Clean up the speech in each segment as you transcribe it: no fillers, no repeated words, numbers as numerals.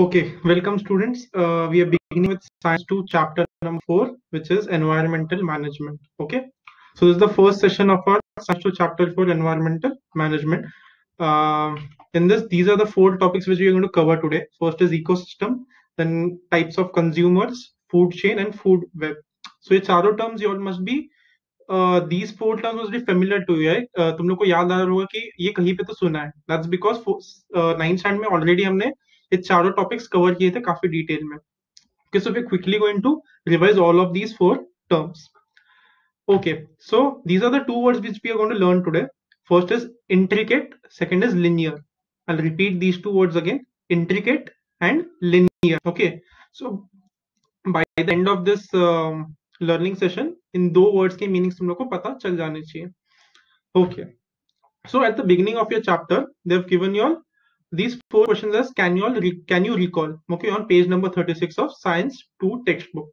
Okay, welcome students. We are beginning with Science 2 chapter number 4, which is environmental management. Okay, so this is the first session of our Science 2 chapter 4 environmental management. In this, these are the 4 topics which we are going to cover today. First is ecosystem, then types of consumers, food chain, and food web. So ये चारों terms you all must be these 4 terms must be familiar to you, right? तुम लोग को याद आ रहा होगा कि ये कहीं पे तो सुना है. That's because 9th standard में already हमने ये चारों टॉपिक्स कवर किए थे काफी डिटेल में. Okay, so we're quickly going to revise all of these 4 terms. Okay, so these are the 2 words which we are going to learn today. First is intricate, second is linear. I'll repeat these 2 words again, intricate and linear. Okay, so by the end of this learning session, in 2 words के meanings तुम लोग को पता चल जाने चाहिए. Okay, so at the beginning of your chapter, they've given you all these 4 questions as can you recall? Okay, on page number 36 of Science 2 textbook.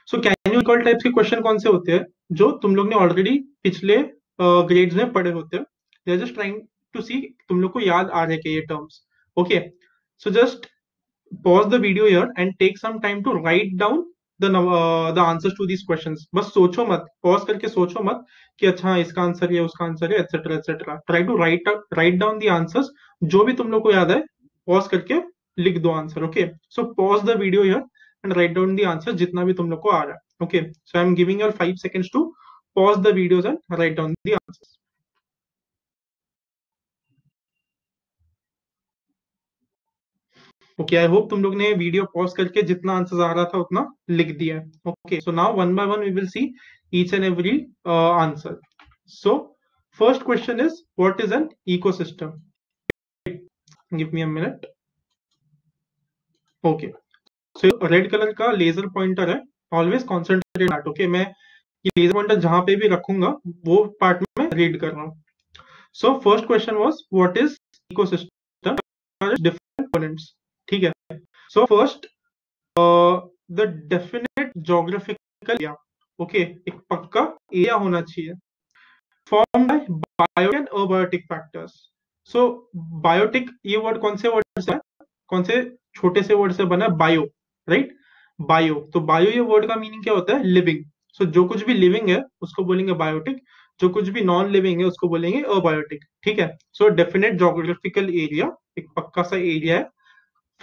So can you recall types के question कौन से होते हैं जो तुम लोग ने already पिछले ग्रेड्स में पढ़े होते हैं. They're just trying to see तुम लोग को याद आ रहे हैं ये terms. Okay, so just pause the video here and take some time to write down the answers to these questions. बस सोचो मत, pause करके सोचो मत कि अच्छा इसका आंसर है उसका आंसर है etc etc. Try to write down the answers. जो भी तुम लोग को याद है pause करके लिख दो answer. Okay, so pause the video here and write down the answers जितना भी तुम लोग को आ रहा है. Okay, so I'm giving you 5 seconds to pause the videos and write down the answers. Okay, I hope तुम लोग ने वीडियो पॉज करके जितना आंसर आ रहा था उतना लिख दिया है. Okay, so now one by one we will see each and every answer. So first question is what is an ecosystem. Give me a minute. Okay, so red colour का laser pointer है, always concentrate that. Okay, मैं ये laser pointer जहां पे भी रखूंगा वो part में रीड कर रहा हूँ. So first question was what is ecosystem, different components. ठीक है, so first the definite geographical area. Okay, एक पक्का एरिया होना चाहिए. Form by biotic and abiotic factors. So biotic ये वर्ड कौन से वर्ड से है, कौन से छोटे से वर्ड से बना है? Bio, right? बायो. तो बायो ये वर्ड का मीनिंग क्या होता है? लिविंग. सो जो कुछ भी लिविंग है उसको बोलेंगे बायोटिक, जो कुछ भी नॉन लिविंग है उसको बोलेंगे अबायोटिक. ठीक है, सो डेफिनेट ज्योग्राफिकल एरिया एक पक्का सा एरिया है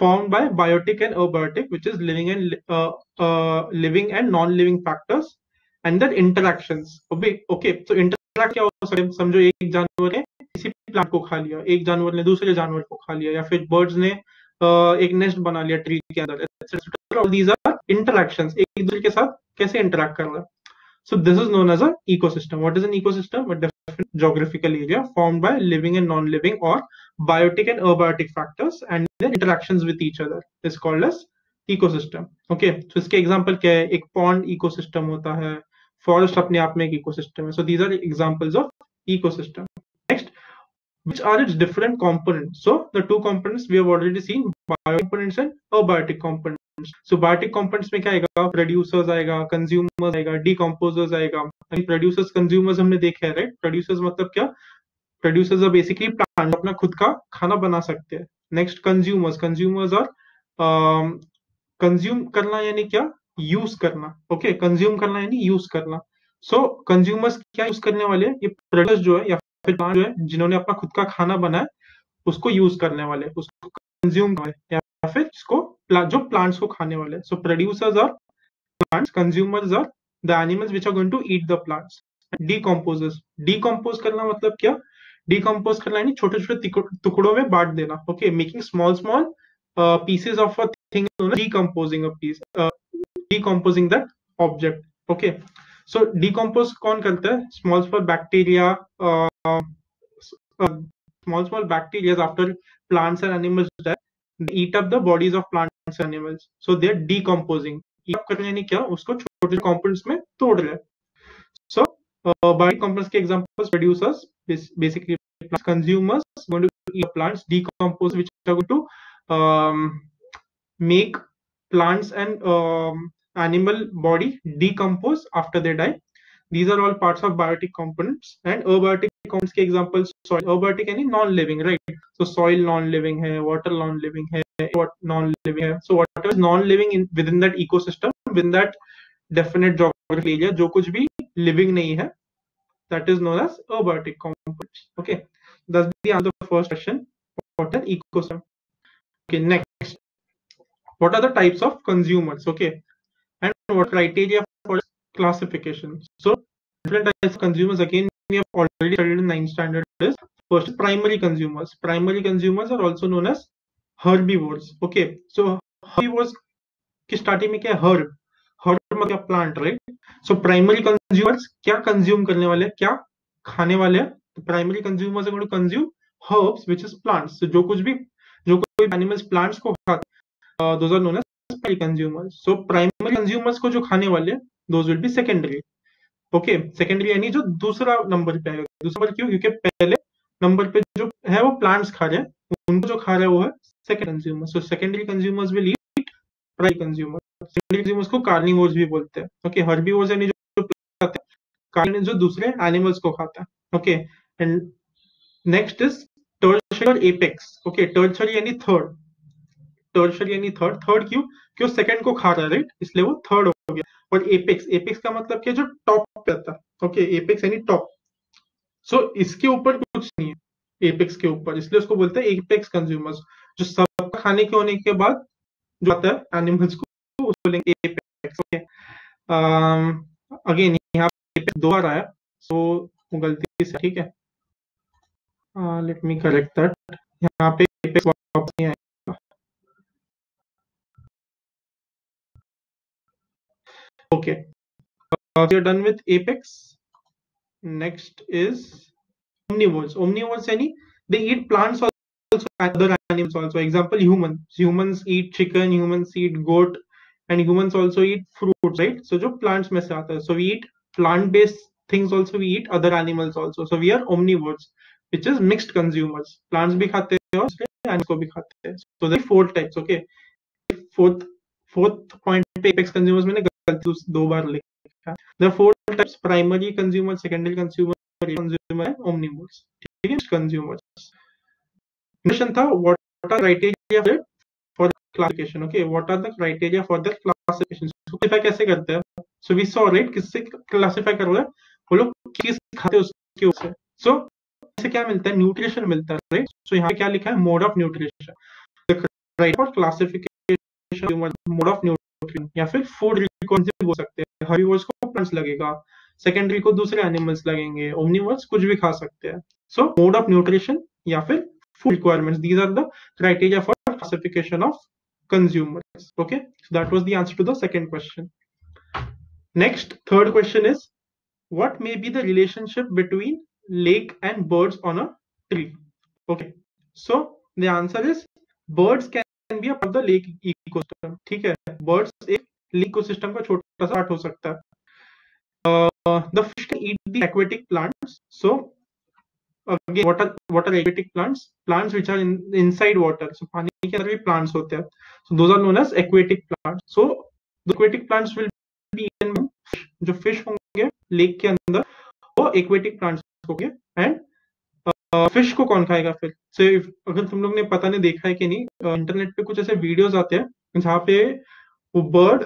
formed by biotic and abiotic, which is living and non-living factors, and their interactions. Okay, so interact क्या हो सकता है? समझो एक जानवर ने किसी प्लांट को खा लिया, एक जानवर ने दूसरे जानवर को खा लिया, या फिर बर्ड्स ने एक नेस्ट बना लिया ट्री के अंदर, etc. All these are interactions. एक दूसरे के साथ कैसे इंटरेक्ट कर रहा है. So this is known as an ecosystem. What is an ecosystem? A definite geographical area formed by living and non-living or biotic and abiotic factors and their interactions with each other is called as ecosystem. Okay, so इसके example क्या है? एक pond ecosystem होता है, forest अपने आप में एक ecosystem है. So these are examples of ecosystem. Next, which are its different components? So the 2 components we have already seen, biotic components and abiotic components. So biotic components में क्या आएगा? प्रोड्यूसर्स आएगा, कंज्यूमर्स आएगा, डीकम्पोजर्स आएगा. Producers consumers हमने देखा है, right? Producers मतलब क्या? प्रोड्यूसर्स आर बेसिकली प्लांट अपना खुद का खाना बना सकते हैं. नेक्स्ट कंज्यूमर्स और कंज्यूम करना यानी क्या? यूज करना. ओके, कंज्यूम करना यानी यूज करना. सो कंज्यूमर्स क्या यूज करने वाले हैं? ये प्रोडक्ट्स जो है या फिर प्लांट जो है जिन्होंने अपना खुद का खाना बनाया उसको यूज करने वाले, उसको कंज्यूम या फिर इसको जो प्लांट्स को खाने वाले. So producers are plants, consumers are the animals which are going to eat the plants. Decomposers, decompose करना मतलब क्या? डीकम्पोज करना यानी छोटे छोटे टुकड़ों में बांट देना. Okay, making small small pieces of a thing, decomposing a piece, decomposing that object. Okay, so decompose कौन करता है? Small small bacteria, small bacteria after plants and animals die, they eat up the bodies of plants and animals. So they are decomposing. Eat up करने यानी क्या? उसको छोटे components में तोड़ रहे. So biotic components के examples, producers basically plants, consumers going to eat plants, decompose which are going to make plants and animal body decompose after they die. These are all parts of biotic components. And abiotic components के examples, soil. Abiotic यानी non living, right? So soil non living है, water non living है, what non-living है. So whatever is non-living within that ecosystem, within that definite geographical area, जो कुछ भी living नहीं है, that is known as abiotic components. Okay, that's the answer to the first question. What is ecosystem? Okay, next, what are the types of consumers? Okay, and what criteria for classification? So different types of consumers, again, we have already studied in 9th standard. Is first primary consumers. Primary consumers are also known as herbivores. Okay, so herbivores की starting में क्या है? Herb मतलब क्या? Plant, right? So primary consumers क्या consume करने वाले हैं, क्या खाने वाले हैं? तो primary consumers are going to consume herbs which is plants. So जो कोई एनिमल्स प्लांट्स को खाते हैं, those are known as primary consumers. So primary consumers को जो खाने वाले हैं, those will be secondary. Okay, secondary यानी जो दूसरा नंबर पे आएगा. दूसरा नंबर क्यों? क्योंकि पहले नंबर पे जो है वो प्लांट्स खा रहे हैं, उनको जो खा रहा है वो है second consumer. So secondary consumers will eat primary consumer. Secondary consumers को कार्निवोर्स भी बोलते हैं. ओके, हर्बीवोर्स यानी जो खाते हैं, कार्निवोर्स जो दूसरे एनिमल्स को खाता है. Okay, and next is tertiary और एपेक्स. ओके, टर्शियरी यानी थर्ड. टर्शियरी यानी थर्ड क्यों सेकंड को खा रहा है, राइट? इसलिए वो थर्ड हो गया. और एपेक्स का मतलब क्या? जो टॉप पे आता है. ओके, एपेक्स यानी टॉप. सो इसके ऊपर कुछ नहीं है एपेक्स के ऊपर, इसलिए उसको बोलते हैं एपेक्स कंज्यूमर्स. जो सब खाने के होने के बाद जो आता है एनिमल्स को, उसको बोलेंगे एपेक्स. ओके, अगेन यहाँ पे एपेक्स दो बार आया, सो गलती से, ठीक है, लेट मी करेक्ट दैट. यहाँ पे एपेक्स वापस नहीं आएगा. Okay, we are done with apex. Next is omnivores. Omnivores यानी they eat plants also, other animals also. Example, humans eat chicken, humans eat goat, and humans also eat fruits, right? So जो plants में से आता है, so we eat plant based things also, we eat other animals also. So we are omnivores, which is mixed consumers. Plants भी खाते हैं और animals को भी खाते हैं. So there are 4 types. Okay, fourth point पे apex consumers मैंने गलती दो बार लिखा. The 4 types: primary consumer, secondary consumer, and omnivores. ठीक है, consumers. Question था, what are criteria for classification? Okay, what are the criteria for the classification? Classify कैसे करते हैं? So we saw, right, किससे classify कर रहे हैं? वो लोग चीज खाते हैं उसके ऊपर. So इससे क्या मिलता है? न्यूट्रिशन मिलता है, राइट? So यहाँ पे क्या लिखा है? Mode of nutrition. The criteria for classification, mode of nutrition, या फिर फूड रिक्वायरमेंट्स हो सकते हैं. हर्बीवोर्स को प्लांट्स लगेगा, सेकेंडरी को दूसरे एनिमल्स लगेंगे, ओमनिवोर्स कुछ भी खा सकते हैं. सो मोड ऑफ न्यूट्रिशन या फिर food requirements, these are the criteria for classification of consumers. Okay, so that was the answer to the second question. Next, third question is, what may be the relationship between lake and birds on a tree? Okay, so the answer is birds can be a part of the lake ecosystem. ठीक है, birds एक lake ecosystem का छोटा सा part हो सकता है. The fish can eat the aquatic plants. So again, what are aquatic plants? Plants which are inside water. So पानी के अंदर भी plants होते हैं. So those are known as aquatic plants. So the aquatic plants will be eaten by fish. जो fish होंगे lake के अंदर, वो aquatic plants होंगे. And फिश को कौन खाएगा फिर? So अगर तुम लोग ने पता नहीं देखा है कि नहीं, इंटरनेट पे कुछ ऐसे वीडियोस आते हैं जहाँ पे वो बर्ड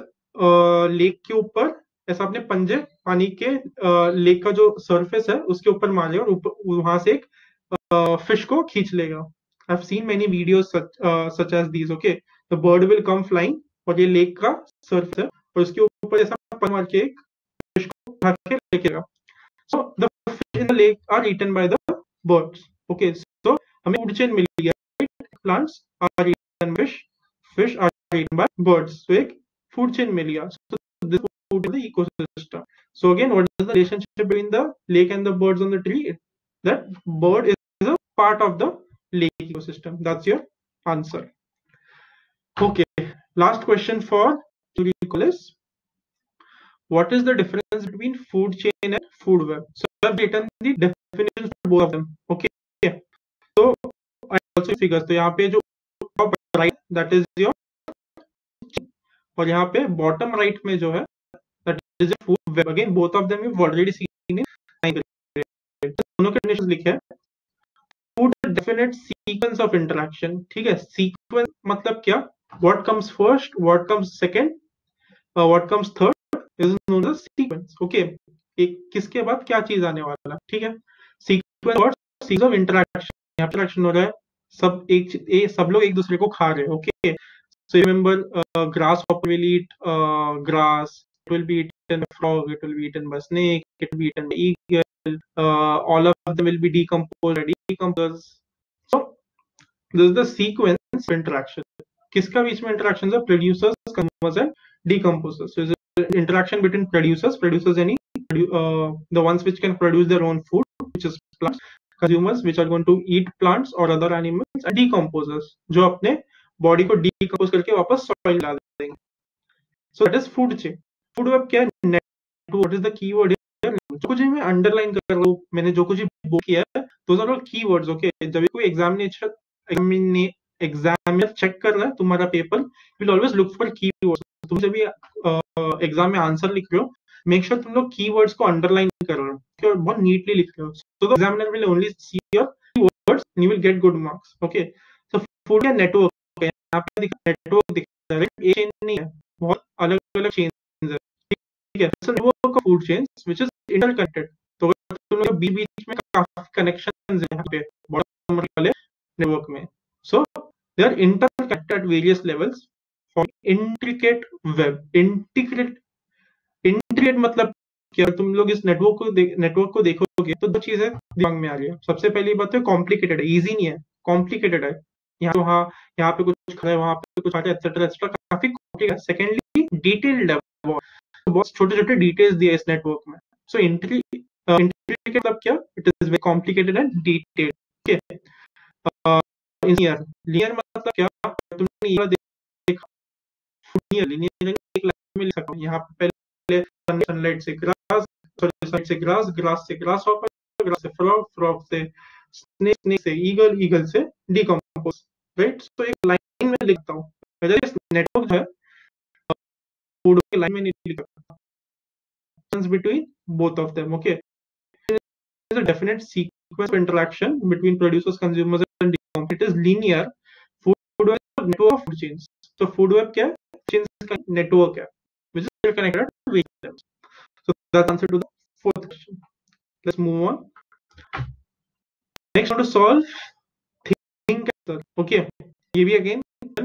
लेक के ऊपर ऐसा अपने पंजे पानी के लेक का जो सरफेस है उसके ऊपर मारेगा और वहां से एक फिश को खींच लेगा. I have seen many videos such as these. Okay, the bird will come flying और ये लेक का सरफेस है और उसके ऊपर ऐसा पंजा मार के एक फिश को उठा के लेकेगा. So the fish in the lake are eaten by the birds. Okay, so हमें food chain मिल गया, right? Plants are eaten by fish are eaten by birds. So एक food chain मिल गया. So this food is the ecosystem. So again, what is the relationship between the lake and the birds on the tree? That bird is a part of the lake ecosystem. That's your answer. Okay, last question for recall is, what is the difference between food chain and food web? So I have written the definitions for both of them. Okay, so I also figures. तो यहाँ पे जो top right, that is your chain, और यहाँ पे bottom right में जो है, that is your food web. Again, both of them we've already seen in 9th grade. दोनों के definitions लिखे हैं. Food definite sequence of interaction. ठीक है, सीक्वेंस मतलब क्या? What comes first, what comes second, what comes third is known as sequence. Okay, एक किसके बाद क्या चीज आने वाला है. ठीक है, सीक्वेंस और सीक्वेंस ऑफ इंटरेक्शन. यहाँ पे इंटरेक्शन हो रहा है, सब लोग एक दूसरे को खा रहे हैं. Okay, so remember, grasshopper will eat grass, it will be eaten by frog, it will be eaten by snake, it will be eaten by eagle, all of them will be decomposed by decomposers. So this is the sequence of interaction. किसका बीच में interaction है? Producers, consumers and decomposers. So it's an interaction between producers any the ones which can produce their own food, which is plants, consumers which are going to eat plants or other animals, and decomposers जो अपने body को decompose करके वापस soil डाल देंगे. So that is food chain. Food web क्या है? Network. What is the keyword here? जो कुछ मैं अंडरलाइन कर रहा हूं, मैंने जो कुछ बोल किया है, those are all keywords. Okay, जब कोई एग्जामिनर चेक कर रहा है तुम्हारा paper, will always look for keywords. तुम जब भी एग्जाम में आंसर लिख रहे हो, मेक श्योर तुम लोग कीवर्ड्स को अंडरलाइन कर रहे हो और बहुत नीटली लिख रहे हो. So the examiner will only see your keywords and you will get good marks. Okay, so food या नेटवर्क, यहाँ पे नेटवर्क दिख रहा है, एक चेन नहीं है, बहुत अलग अलग चेन्स है. ठीक है, so network of food chains which is interconnected. तो तुम लोग बीच बीच में काफी कनेक्शंस है यहाँ पे बॉटम वाले नेटवर्क में. So they are interconnected at various levels for intricate web. Intricate मतलब क्या? तुम लोग इस नेटवर्क को देखोगे तो दो चीजें दिमाग में आ रही है. सबसे पहली बात है कॉम्प्लिकेटेड है, इजी नहीं है, कॉम्प्लिकेटेड है. यहाँ पे कुछ खड़ा है, वहां पे कुछ आता है, एक्सेट्रा एक्सेट्रा, काफी कॉम्प्लिकेटेड. सेकेंडली डिटेल्ड है, बहुत छोटे छोटे डिटेल्स दिए इस नेटवर्क में. सो इंट्रिकेट मतलब क्या? It is very complicated and detailed. Okay, linear मतलब क्या? तुमने ये देखा, लीनियर एक लाइन में लिख सकता हूं. यहाँ पे पहले सनलाइट से ग्रास, सनलाइट से ग्रास, ग्रास से ग्रास हॉपर, ग्रास से फ्रॉग, फ्रॉग से स्नेक, स्नेक से ईगल, ईगल से डिकम्पोज. राइट, तो एक लाइन में लिखता हूँ. इस नेटवर्क है फूड के लाइन में नहीं लिखता, between both of them. Okay, there is a definite sequence of interaction between producers, consumers and decomposers. It is linear. Food web is a network of food chains. So food web क्या है? Chains का network है, which is connected with them. So that's answer to the fourth question. Let's move on. Next, how to solve think answer. Okay, ये भी again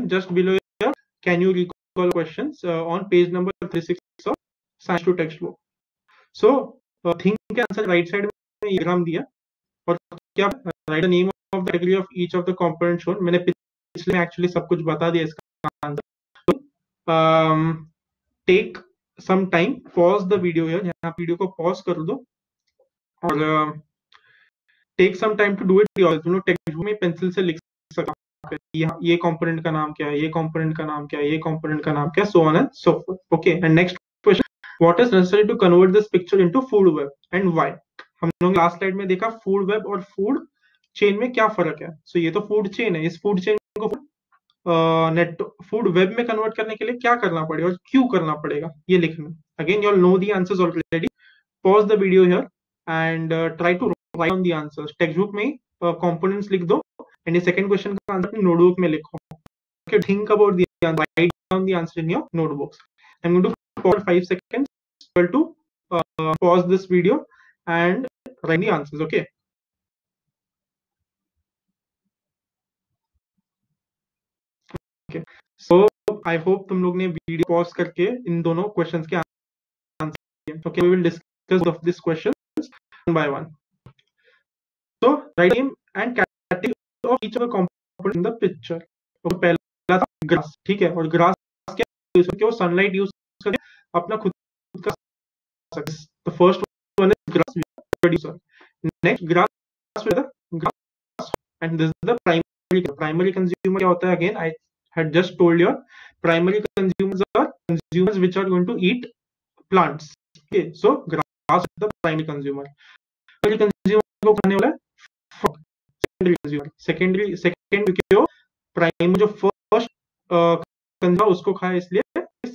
just below here. Can you recall questions on page number 36 of science to textbook? So think के answer right side में diagram दिया और क्या write the name of the category of each of the component shown. मैंने पिछले में actually सब कुछ बता दिया इसका answer. Take some time, pause the video here. यहाँ वीडियो को पॉज कर दो और take some time to do it yourself. तुम लोग टेक्स्ट बुक में पेंसिल से लिख सकते हो ये कंपोनेंट का नाम क्या है, ये कंपोनेंट का नाम क्या है, ये कंपोनेंट का नाम क्या है, so on and so fourth. Okay, and next question, What is necessary to convert this picture into food web and why? हम लोग लास्ट स्लाइड में देखा फूड वेब और फूड चेन में क्या फर्क है. सो ये तो फूड चेन है, इस फूड चेन को फूड वेब में कन्वर्ट करने के लिए क्या करना पड़ेगा और क्यों करना पड़ेगा, ये लिखना. Again you all know the answers already. Pause the video here and try to write down the answers. Textbook में कंपोनेंट्स लिख दो एंड ये सेकंड क्वेश्चन का आंसर अपनी नोटबुक में लिखो. Okay, think about the answer, write down the answer in your notebooks. I am going to for 5 seconds to pause this video and write the answers. Okay, so I hope तुम लोग ने video pause करके इन दोनों questions के answer दिए. Okay, we will discuss of these questions one by one. So write name and category of each of the component in the picture. तो पहला था ग्रास. ठीक है, और ग्रास क्या यूज करके वो सनलाइट यूज करके अपना खुद का. The first one is grass producer. Next, grass with the grass, and this is the primary consumer. क्या होता है? Again, I had just told you, primary consumers are consumers which are going to eat plants. Okay, so grass is the primary consumer. Primary consumer को खाने वाला है secondary consumer. Second क्यों? Primary जो first consumer उसको खाए इसलिए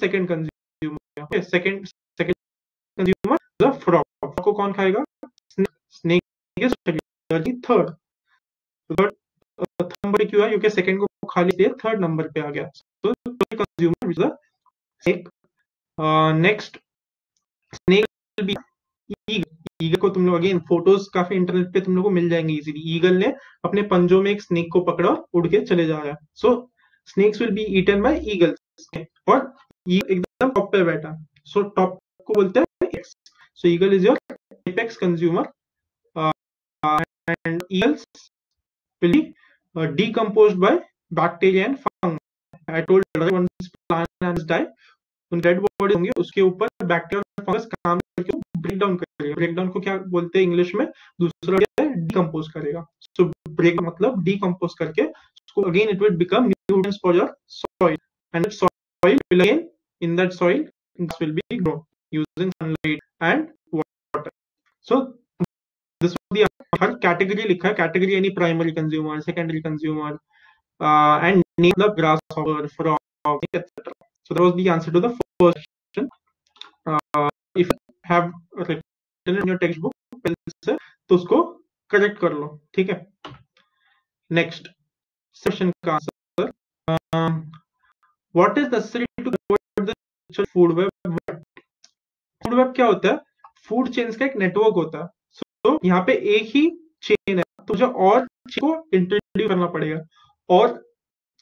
second consumer. Okay, second consumer the frog. को कौन खाएगा? Snake is third. नंबर क्यों है, क्योंकि सेकंड को खाली दिया, थर्ड नंबर पे आ गया. So consumer is the snake. Next snake will be eagle. Eagle को तुम लोग अगेन फोटोज काफी इंटरनेट पे तुम लोग को मिल जाएंगे इजीली. ईगल ने अपने पंजों में एक स्नेक को पकड़ा, उड़ के चले जा रहा है. So snakes will be eaten by eagles. और एकदम टॉप पे बैठा, सो टॉप को बोलते हैं apex. So eagle is your apex consumer. and eels will be decomposed by bacteria and fungi. I told you once plant and die, उन dead body होंगे, उसके ऊपर बैक्टीरिया और फंगस काम करके ब्रेक डाउन करेगा. ब्रेक डाउन को क्या बोलते हैं इंग्लिश में? दूसरा क्या है? डिकम्पोज करेगा. सो ब्रेक मतलब डिकम्पोज करके उसको again it will become nutrients for your soil, and soil will again in that soil grass will be grown using sunlight and water. So this was the her category लिखा है, category यानी primary consumer, secondary consumer, and name the grasshopper, frog, etc. So that was the answer to the first question. If you have written in your textbook से तो उसको correct कर लो. ठीक है. नेक्स्ट सेशन का answer, what is necessary to convert the food web. Food web क्या होता है? फूड चेन्स का एक नेटवर्क होता है. तो यहाँ पे एक ही चेन है, तो मुझे और चीज को इंट्रोड्यूस करना पड़ेगा, और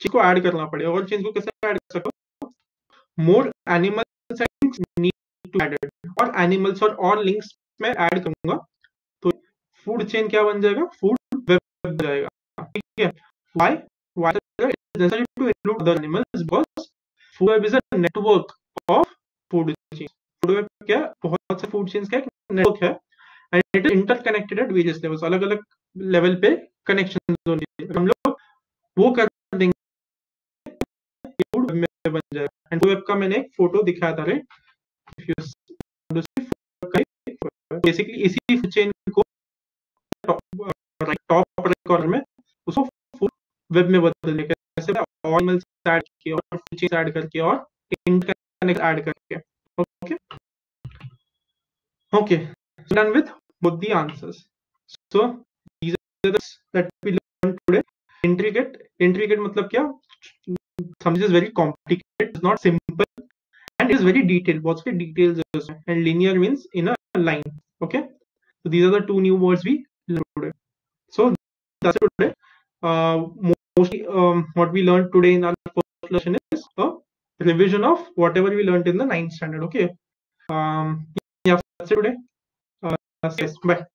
चीज को ऐड करना पड़ेगा. और चीज को कैसे ऐड कर सकता हूँ? मोर एनिमल्स नीड टू ऐड, और एनिमल्स और लिंक्स में ऐड करूंगा तो फूड चेन क्या बन जाएगा? फूड वेब बन जाएगा. ठीक है. Why it is necessary to include other animals? Because food web is a network of food chain. Food web क्या? बहुत से फूड चेन्स का एक नेटवर्क है, and it is interconnected at various levels. अलग अलग लेवल पे कनेक्शन होंगे. हम लोग वो कर देंगे, फूड वेब में बन जाएगा. एंड फूड वेब का मैंने एक फोटो दिखाया था. बेसिकली इसी फूड चेन को टॉप कॉर्नर में उसको फूड वेब में बदलने के, जैसे एनिमल्स ऐड किए और फूड चेन ऐड करके और इंटरकनेक्ट ऐड करके. Okay okay. Done with both the answers. So these are the that we learned today. Intricate मतलब क्या? Something is very complicated, it's not simple, and it is very detailed. बहुत सारे details है उसमें. And linear means in a line. Okay. So these are the two new words we learned today. So that's it today. Mostly what we learned today in our first lesson is a revision of whatever we learned in the 9th standard. Okay. Yeah, that's it today. Yes, bye.